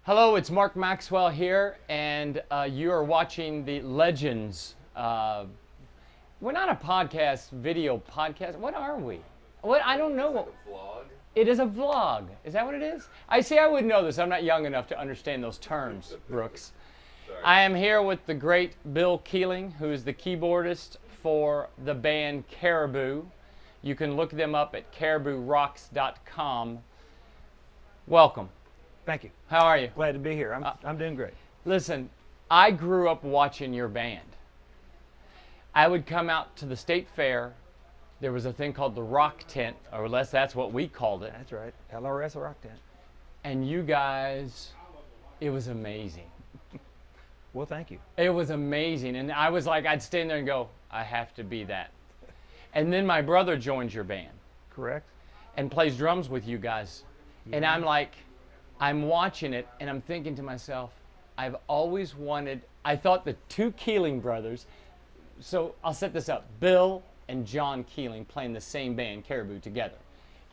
Hello, it's Mark Maxwell here, and you are watching the Legends. We're not a podcast, video podcast. What are we? What? I don't know. What, a vlog? it is a vlog. Is that what it is? I see. I wouldn't know this. I'm not young enough to understand those terms, Brooks. Sorry. I am here with the great Bill Keeling, who is the keyboardist for the band Caribou. You can look them up at caribouRocks.com. Welcome. Thank you. How are you? Glad to be here. I'm doing great. Listen, I grew up watching your band. I would come out to the state fair. There was a thing called the rock tent, or at least that's what we called it. That's right. LRS Rock Tent. And you guys, it was amazing. Well, thank you. It was amazing. And I was like, I'd stand there and go, I have to be that. And then my brother joins your band Correct. and plays drums with you guys. And Yeah. I'm like, I'm watching it and I'm thinking to myself, I've always wanted, I thought the two Keeling brothers, so I'll set this up, Bill and John Keeling playing the same band, Caribou, together.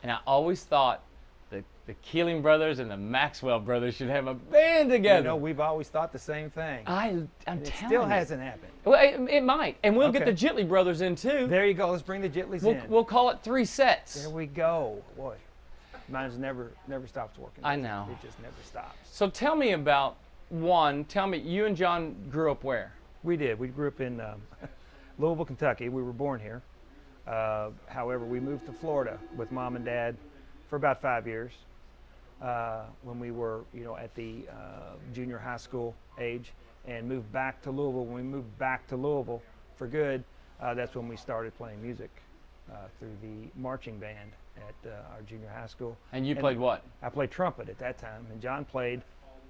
And I always thought the Keeling brothers and the Maxwell brothers should have a band together. You know, we've always thought the same thing. I'm It telling still you. hasn't happened. Well, it might. And we'll get Okay. the Jitley brothers in too. There you go. Let's bring the Jitleys in. We'll call it 3 sets. There we go. Boy, mine's never stops working. I know. It just never stops. So tell me about tell me, you and John grew up where? We did. We grew up in Louisville, Kentucky. We were born here. However, we moved to Florida with Mom and Dad for about 5 years. When we were, at the junior high school age, and moved back to Louisville. When we moved back to Louisville for good, that's when we started playing music through the marching band at our junior high school. And you played what? I played trumpet at that time, and John played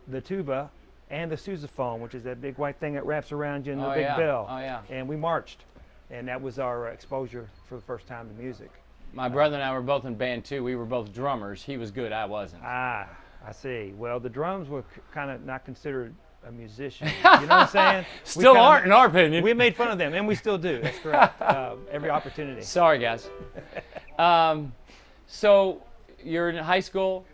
the tuba and the sousaphone, which is that big white thing that wraps around you in the big yeah. bell. Oh, yeah. And we marched, and that was our exposure for the first time to music. My brother and I were both in band too. We were both drummers. He was good, I wasn't. Ah, I see. Well, the drums were kind of not considered a musician. You know what I'm saying? Still aren't, in our opinion. We made fun of them, and we still do. That's correct. Every opportunity. Sorry, guys. So you're in high school.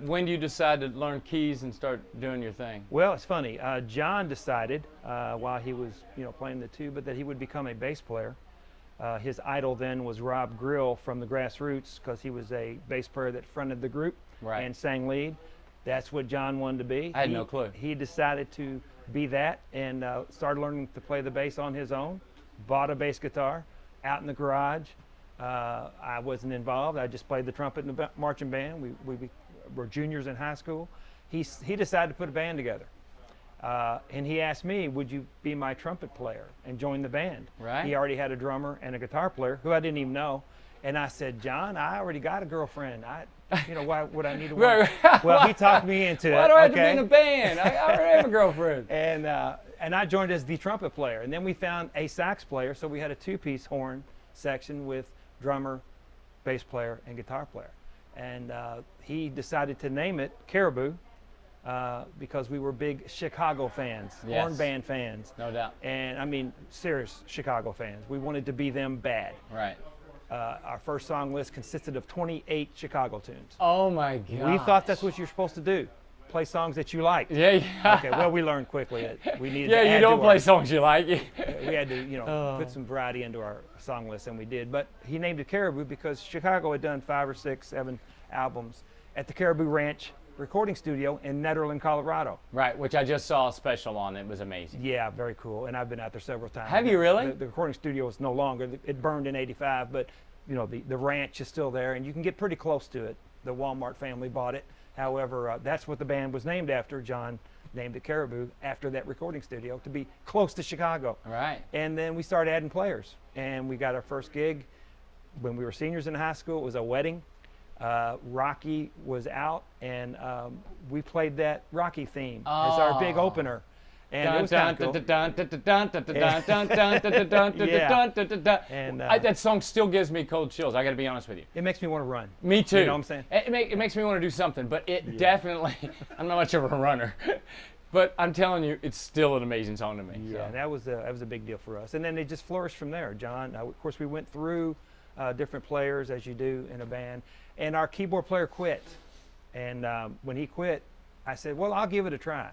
When do you decide to learn keys and start doing your thing? Well, it's funny. John decided while he was, playing the tuba that he would become a bass player. His idol then was Rob Grill from the Grassroots, because he was a bass player that fronted the group Right. and sang lead. That's what John wanted to be. I had no clue. He decided to be that and started learning to play the bass on his own. Bought a bass guitar out in the garage. I wasn't involved. I just played the trumpet in the marching band. We were juniors in high school. He decided to put a band together. And he asked me, would you be my trumpet player and join the band? Right. He already had a drummer and a guitar player who I didn't even know. And I said, John, I already got a girlfriend. Why would I need a one? Well, he talked me into it. Why do I have to be in a band? I already have a girlfriend. And I joined as the trumpet player. And then we found a sax player. So we had a 2-piece horn section with drummer, bass player, and guitar player. And he decided to name it Caribou because we were big Chicago fans, Yes. horn band fans. No doubt. And I mean, serious Chicago fans. We wanted to be them bad. Right. Our first song list consisted of 28 Chicago tunes. Oh my God. We thought that's what you're supposed to do. Play songs that you liked. Yeah. Okay, well, we learned quickly that we needed Yeah, to you add don't to play our, songs you like. we had to, put some variety into our song list, and we did. But he named it Caribou because Chicago had done 5 or 6, 7 albums at the Caribou Ranch recording studio in Nederland, Colorado. Right, which I just saw a special on. It was amazing. Yeah, very cool. And I've been out there several times. Have you really? The recording studio is no longer. It burned in '85, but the ranch is still there, and you can get pretty close to it. The Walmart family bought it. However, that's what the band was named after. John named it Caribou after that recording studio to be close to Chicago. Right. And then we started adding players, and we got our first gig when we were seniors in high school. It was a wedding. Rocky was out, and we played that Rocky theme as our big opener. And it was kind of cool. And That song still gives me cold chills. I got to be honest with you. it makes me want to run. Me too. You know what I'm saying? It makes me want to do something, but it definitely. I'm not much of a runner, but I'm telling you, it's still an amazing song to me. Yeah, so. that was a big deal for us. And then it just flourished from there. John, of course, we went through different players as you do in a band, and our keyboard player quit. And when he quit, I said, well, I'll give it a try.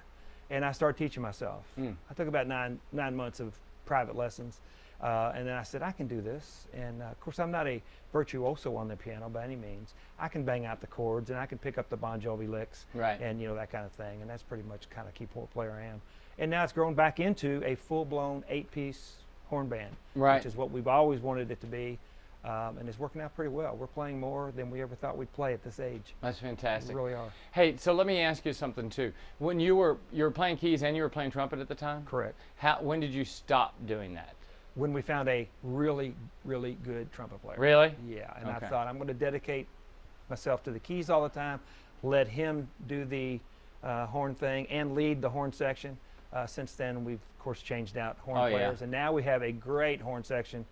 And I started teaching myself. I took about nine months of private lessons. And then I said, I can do this. And of course, I'm not a virtuoso on the piano by any means. I can bang out the chords and I can pick up the Bon Jovi licks, right, and that kind of thing. And that's pretty much kind of keyboard player I am. And now it's grown back into a full-blown 8-piece horn band, right, which is what we've always wanted it to be. And it's working out pretty well. We're playing more than we ever thought we'd play at this age. That's fantastic. We really are. Hey, so let me ask you something too. When you were playing keys and you were playing trumpet at the time? Correct. When did you stop doing that? When we found a really, really good trumpet player. Really? Yeah, and Okay. I thought I'm going to dedicate myself to the keys all the time, let him do the horn thing and lead the horn section. Since then, we've, of course, changed out horn players, and now we have a great horn section.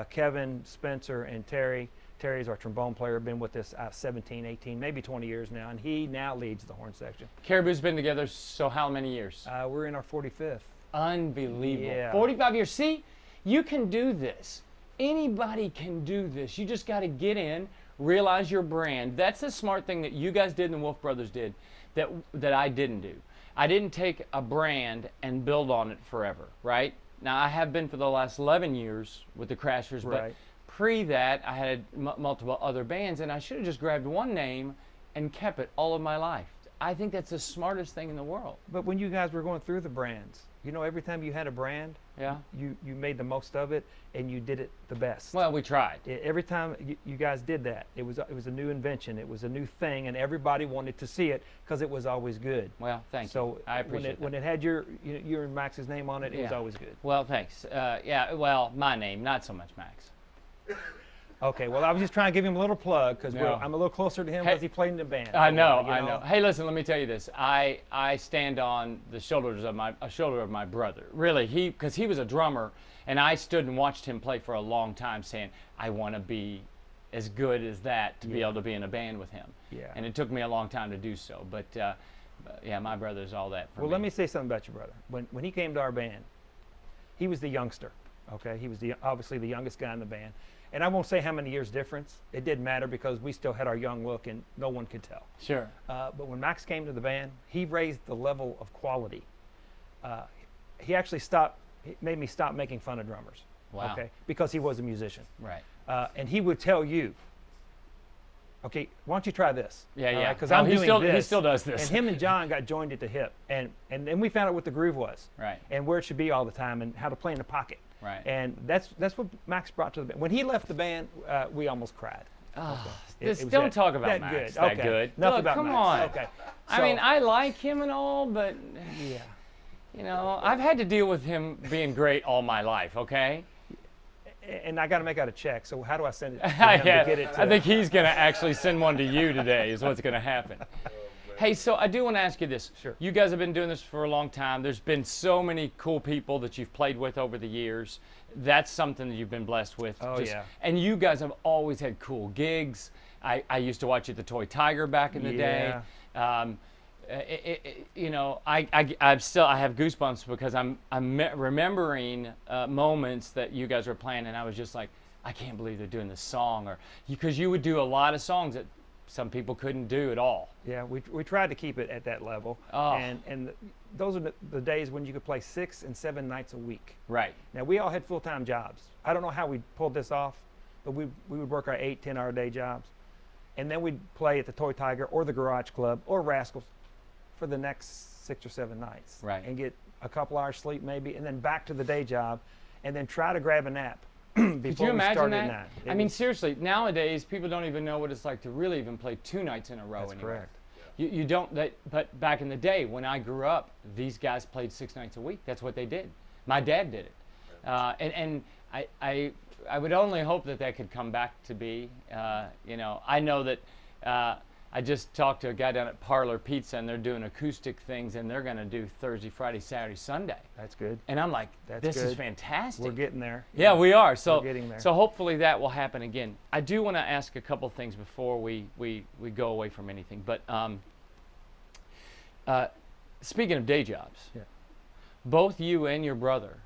Kevin, Spencer, and Terry. Terry's our trombone player, been with us 17, 18, maybe 20 years now, and he now leads the horn section. Caribou's been together, so how many years? We're in our 45th. Unbelievable. Yeah. 45 years. See, you can do this. Anybody can do this. You just got to get in, realize your brand. That's the smart thing that you guys did and the Wolf Brothers did that I didn't do. I didn't take a brand and build on it forever, right? Now, I have been for the last 11 years with the Crashers, but Right. pre that, I had multiple other bands, and I should have just grabbed one name and kept it all of my life. I think that's the smartest thing in the world. But when you guys were going through the brands, every time you had a brand, Yeah. you made the most of it and you did it the best. Well, we tried. Every time you guys did that, it was a new invention, it was a new thing, and everybody wanted to see it because it was always good. Well, thank So you. I appreciate when it had your and Max's name on it, it was Yeah. always good. Well, thanks. Yeah, well, my name, not so much Max. Okay, well, I was just trying to give him a little plug because No. I'm a little closer to him Hey, because he played in the band. I know, you I know. Hey, listen, let me tell you this. I stand on the shoulders of a shoulder of my brother. Really, because he was a drummer, and I stood and watched him play for a long time, saying, I want to be as good as that to be able to be in a band with him. Yeah. And it took me a long time to do so, but yeah, my brother's all that for Well, me. let me say something about your brother. When he came to our band, he was the youngster. Okay, he was obviously the youngest guy in the band. And I won't say how many years difference. It didn't matter because we still had our young look and no one could tell. Sure. But when Max came to the band, he raised the level of quality. He actually made me stop making fun of drummers. Wow. Okay, because he was a musician. Right. And he would tell you, okay, why don't you try this? Yeah, yeah. Because No, I'm he doing still- this. he still does this. And him and John got joined at the hip, and then we found out what the groove was, Right. and where it should be all the time, and how to play in the pocket. Right. And that's what Max brought to the band. When he left the band, we almost cried. Oh, It just was don't that- talk about that Max. good. That Okay. good. Enough Look, about come Max. on. Okay. I So- mean, I like him and all, but Yeah. I've had to deal with him being great all my life. Okay. And I got to make out a check. So how do I send it to him to Yeah, get it to I think he's going to actually send one to you today. Is what's going to happen. Hey, so I do want to ask you this. Sure. You guys have been doing this for a long time. There's been so many cool people that you've played with over the years. That's something that you've been blessed with. Oh, yeah. And you guys have always had cool gigs. I used to watch you at the Toy Tiger back in the day. I have goosebumps because I'm remembering moments that you guys were playing, and I was just like, I can't believe they're doing this song, or because you would do a lot of songs that some people couldn't do at all. Yeah, we tried to keep it at that level. Oh. And those are the days when you could play 6 and 7 nights a week. Right. Now, we all had full-time jobs. I don't know how we pulled this off, but we would work our 8, 10-hour day jobs. And then we'd play at the Toy Tiger or the Garage Club or Rascals for the next 6 or 7 nights. Right. And get a couple hours sleep maybe, and then back to the day job, and then try to grab a nap before Could you we imagine started that? at 9. I mean, seriously, nowadays people don't even know what it's like to really even play 2 nights in a row That's anymore. correct. You don't. But back in the day when I grew up, these guys played 6 nights a week. That's what they did. My dad did it, and I would only hope that could come back to be. I know that. I just talked to a guy down at Parlor Pizza, and they're doing acoustic things, and they're going to do Thursday, Friday, Saturday, Sunday. That's good. And I'm like, That's this is good. fantastic. We're getting there. Yeah, we are. So, We're getting there. so hopefully that will happen again. I do want to ask a couple things before we go away from anything. But speaking of day jobs, Yeah. both you and your brother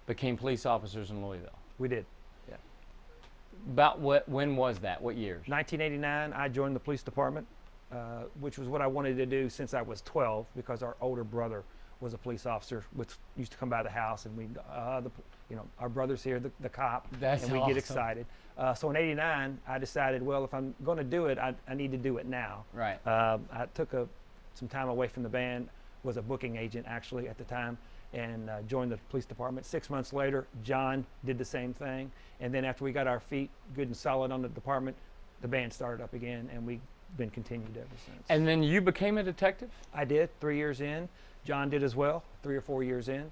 became police officers in Louisville. We did. Yeah. When was that? What years? 1989, I joined the police department. which was what I wanted to do since I was 12, because our older brother was a police officer, which used to come by the house, and we, our brother's here, the cop, That's and we awesome. get excited. So in '89, I decided, well, if I'm going to do it, I need to do it now. Right. I took some time away from the band, was a booking agent actually at the time, and joined the police department. 6 months later, John did the same thing. And then after we got our feet good and solid on the department, the band started up again, and we've been continued ever since. And then you became a detective? I did, 3 years in. John did as well, 3 or 4 years in.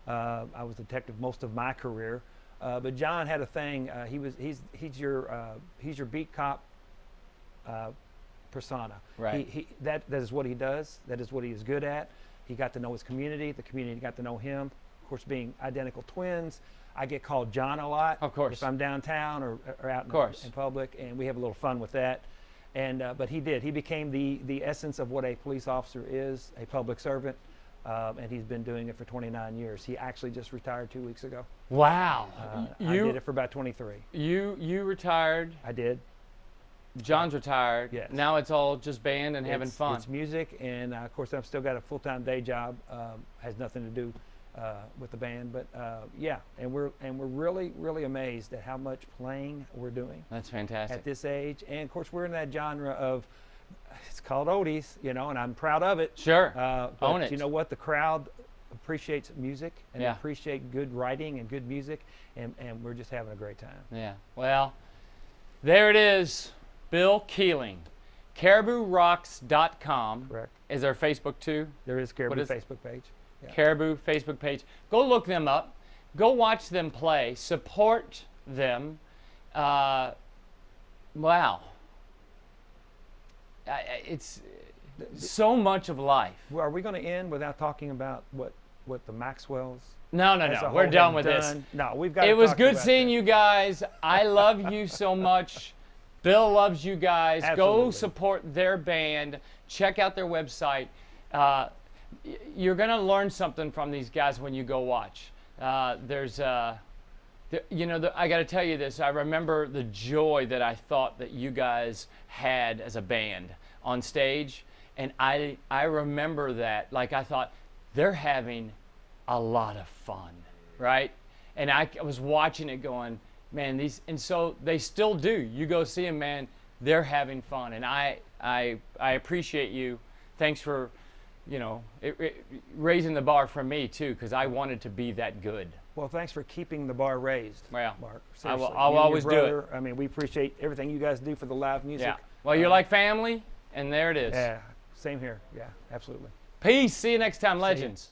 I was a detective most of my career. But John had a thing. He's your beat cop persona. Right. That is what he does. That is what he is good at. He got to know his community. The community got to know him. Of course, being identical twins, I get called John a lot. Of course. If I'm downtown or out in public, and we have a little fun with that. And but he did. He became the essence of what a police officer is, a public servant. And he's been doing it for 29 years. He actually just retired 2 weeks ago. Wow. I did it for about 23. You retired. I did. John's retired. Yes. Now it's all just band and having fun. It's music, and of course I've still got a full-time day job. Has nothing to do with the band, but yeah. And we're really amazed at how much playing we're doing. That's fantastic. At this age, and of course we're in that genre of, it's called oldies, and I'm proud of it. Sure. But Own it. You know what? The crowd appreciates music and Yeah. appreciate good writing and good music, and we're just having a great time. Yeah. Well, there it is. Bill Keeling. CaribouRocks.com. Correct. Is there Facebook too? There is Caribou is- Facebook page. Yeah. Caribou Facebook page. Go look them up. Go watch them play. Support them. Wow. It's so much of life. Well, are we going to end without talking about what the Maxwells? No. as a We're whole done have with this. done? No, we've got. It to was talk good about seeing that. you guys. I love you so much. Bill loves you guys. Go Absolutely. support their band. Check out their website. You're going to learn something from these guys when you go watch. I got to tell you this. I remember the joy that I thought that you guys had as a band on stage. And I remember that. Like, I thought, they're having a lot of fun, right? And I was watching it going, man, and so they still do. You go see them, man, they're having fun. And I appreciate you. Thanks for, raising the bar for me too, because I wanted to be that good. Well, thanks for keeping the bar raised, Well, Mark. I will Seriously. I'll You and your always do it. brother, I mean, we appreciate everything you guys do for the live music. Yeah. Well, you're like family, and there it is. Yeah, same here. Yeah, absolutely. Peace. See you next time, you. legends.